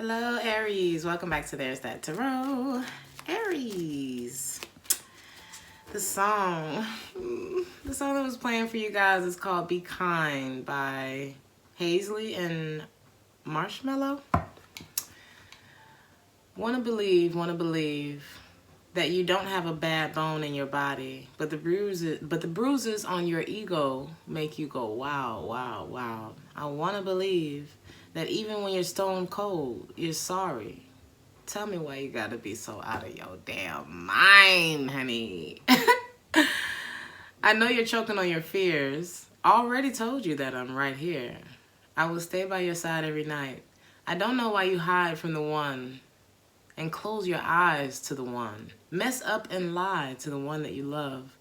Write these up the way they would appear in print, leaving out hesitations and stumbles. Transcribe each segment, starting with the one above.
Hello, Aries. Welcome back to Theresthattarot. Aries. The song that was playing for you guys is called Be Kind by Hazley and Marshmallow. Want to believe that you don't have a bad bone in your body, but the bruises on your ego make you go, wow, wow, wow. I want to believe that even when you're stone cold, you're sorry. Tell me why you gotta be so out of your damn mind, honey. I know you're choking on your fears. Already told you that I'm right here. I will stay by your side every night. I don't know why you hide from the one and close your eyes to the one. Mess up and lie to the one that you love.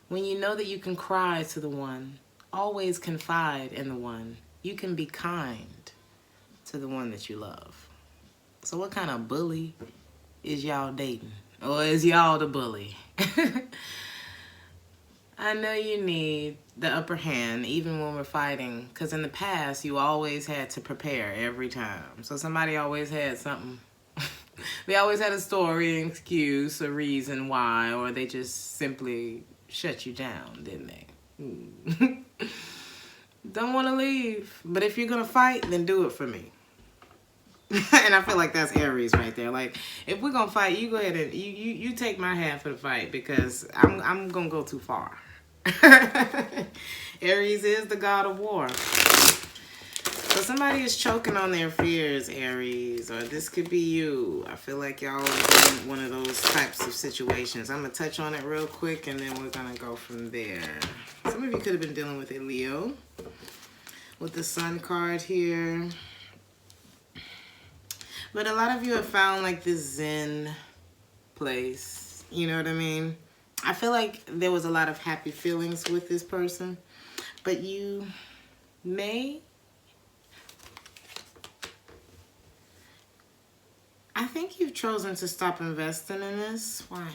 When you know that you can cry to the one, always confide in the one. You can be kind to the one that you love. So what kind of bully is y'all dating? Or is y'all the bully? I know you need the upper hand even when we're fighting, because in the past you always had to prepare every time. So somebody always had something. They always had a story, an excuse, a reason why, or they just simply shut you down, didn't they? Don't want to leave. But if you're going to fight, then do it for me. And I feel like that's Aries right there. Like, if we're going to fight, you go ahead and you take my half of the fight, because I'm going to go too far. Aries is the god of war. So somebody is choking on their fears, Aries, or this could be you. I feel like y'all are in one of those types of situations. I'm going to touch on it real quick, and then we're going to go from there. Some of you could have been dealing with a Leo with the Sun card here. But a lot of you have found like this Zen place. You know what I mean? I feel like there was a lot of happy feelings with this person. But you may... I think you've chosen to stop investing in this. Why?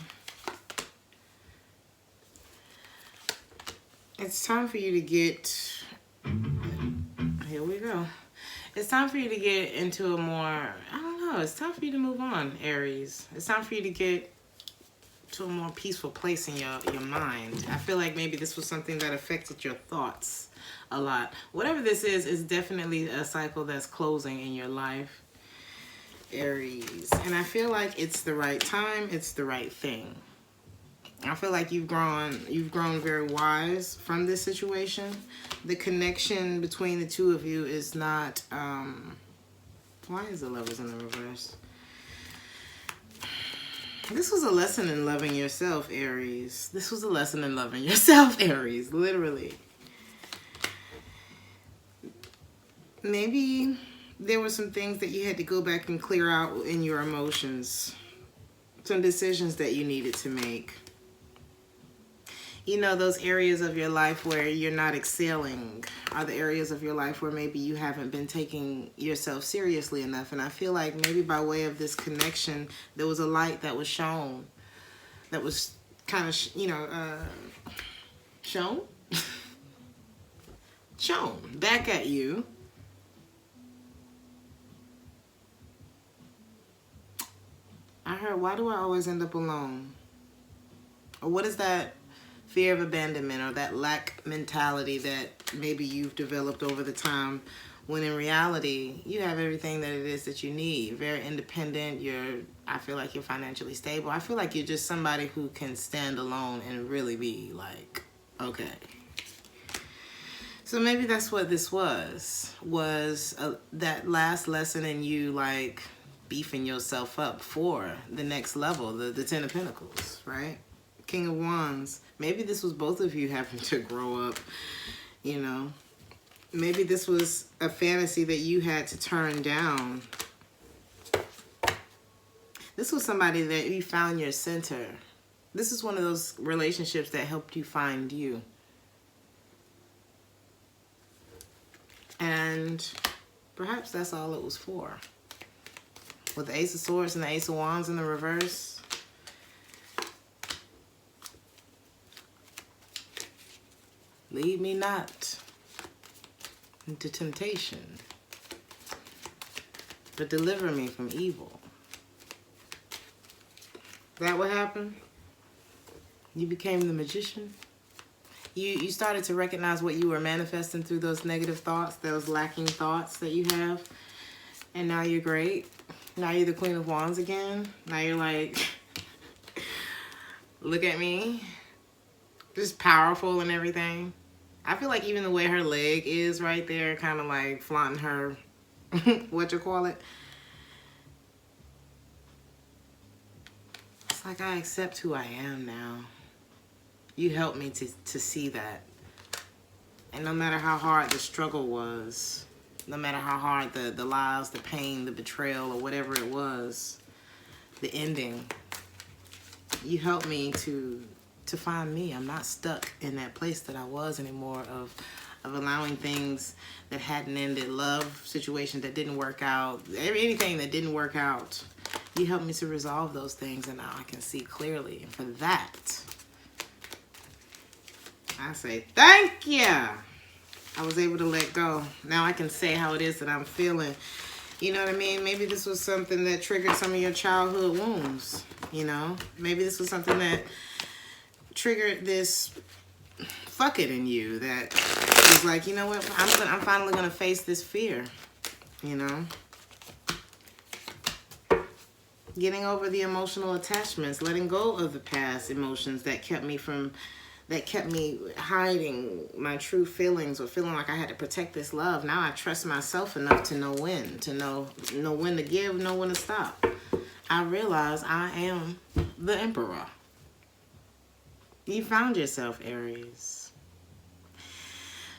It's time for you to get... Here we go. It's time for you to get into a more... I don't know. It's time for you to move on, Aries. It's time for you to get to a more peaceful place in your mind. I feel like maybe this was something that affected your thoughts a lot. Whatever this is definitely a cycle that's closing in your life, Aries. And I feel like it's the right time. It's the right thing. I feel like you've grown very wise from this situation. The connection between the two of you is not... why is the Lovers in the reverse? This was a lesson in loving yourself, Aries. This was a lesson in loving yourself, Aries. Literally. Maybe there were some things that you had to go back and clear out in your emotions. Some decisions that you needed to make. You know, those areas of your life where you're not excelling are the areas of your life where maybe you haven't been taking yourself seriously enough. And I feel like maybe by way of this connection, there was a light that was shown. That was kind of, shown? Shown back at you. I heard, why do I always end up alone? Or what is that fear of abandonment or that lack mentality that maybe you've developed over the time, when in reality you have everything that it is that you need. Very independent. I feel like you're financially stable. I feel like you're just somebody who can stand alone and really be like, okay. So maybe that's what this was that last lesson in you, like beefing yourself up for the next level, the Ten of Pentacles, right? King of Wands. Maybe this was both of you having to grow up, you know. Maybe this was a fantasy that you had to turn down. This was somebody that you found your center. This is one of those relationships that helped you find you. And perhaps that's all it was for. With the Ace of Swords and the Ace of Wands in the reverse, lead me not into temptation. but deliver me from evil. Is that what happened? You became the magician? You started to recognize what you were manifesting through those negative thoughts, those lacking thoughts that you have. And now you're great. Now you're the Queen of Wands again. Now you're like, look at me. Just powerful and everything. I feel like even the way her leg is right there, kind of like flaunting her, what you call it? It's like I accept who I am now. You helped me to see that. And no matter how hard the struggle was, no matter how hard the lies, the pain, the betrayal, or whatever it was, the ending, you helped me to find me. I'm not stuck in that place that I was anymore of allowing things that hadn't ended, love situations that didn't work out, anything that didn't work out. You helped me to resolve those things, and now I can see clearly. And for that, I say thank you. I was able to let go. Now I can say how it is that I'm feeling. You know what I mean? Maybe this was something that triggered some of your childhood wounds. You know? Maybe this was something that triggered this fuck it in you that was like, you know what? I'm finally gonna face this fear. You know? Getting over the emotional attachments, letting go of the past emotions that kept me hiding my true feelings or feeling like I had to protect this love. Now I trust myself enough to know when, know when to give, know when to stop. I realize I am the emperor. You found yourself, Aries.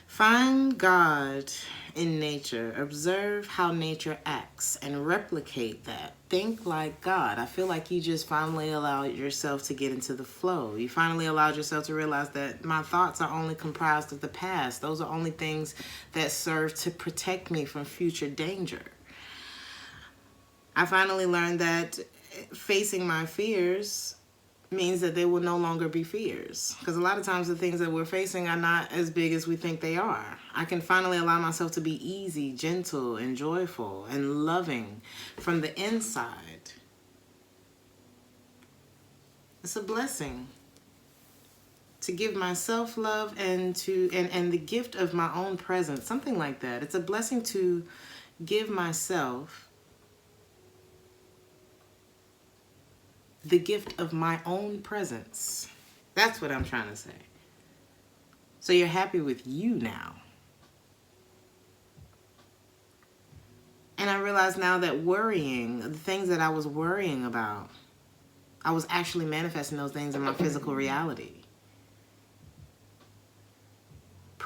Find God in nature. Observe how nature acts and replicate that. Think like God. I feel like you just finally allowed yourself to get into the flow. You finally allowed yourself to realize that my thoughts are only comprised of the past. Those are only things that serve to protect me from future danger. I finally learned that facing my fears means that they will no longer be fears. Because a lot of times the things that we're facing are not as big as we think they are. I can finally allow myself to be easy, gentle, and joyful, and loving from the inside. It's a blessing to give myself love and the gift of my own presence, something like that. It's a blessing to give myself the gift of my own presence. That's what I'm trying to say. So you're happy with you now. And I realize now that worrying, the things that I was worrying about, I was actually manifesting those things in my physical reality.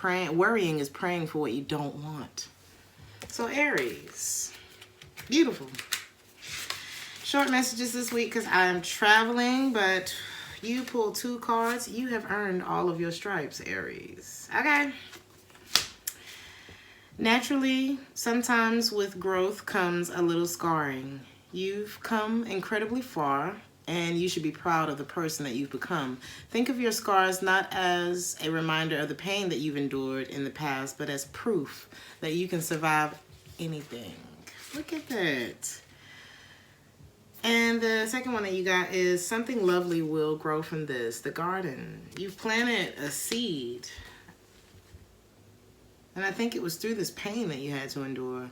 Worrying is praying for what you don't want. So Aries, beautiful. Short messages this week because I am traveling, but you pull 2 cards. You have earned all of your stripes, Aries. Okay. Naturally, sometimes with growth comes a little scarring. You've come incredibly far, and you should be proud of the person that you've become. Think of your scars not as a reminder of the pain that you've endured in the past, but as proof that you can survive anything. Look at that. And the second one that you got is something lovely will grow from this. The garden. You've planted a seed. And I think it was through this pain that you had to endure.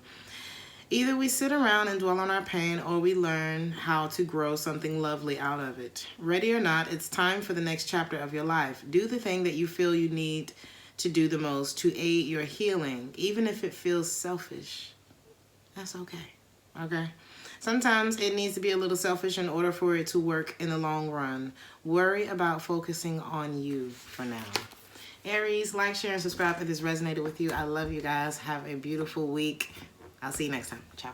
Either we sit around and dwell on our pain, or we learn how to grow something lovely out of it. Ready or not, it's time for the next chapter of your life. Do the thing that you feel you need to do the most to aid your healing, even if it feels selfish. That's okay. Okay? Sometimes it needs to be a little selfish in order for it to work in the long run. Worry about focusing on you for now. Aries, like, share, and subscribe if this resonated with you. I love you guys. Have a beautiful week. I'll see you next time. Ciao.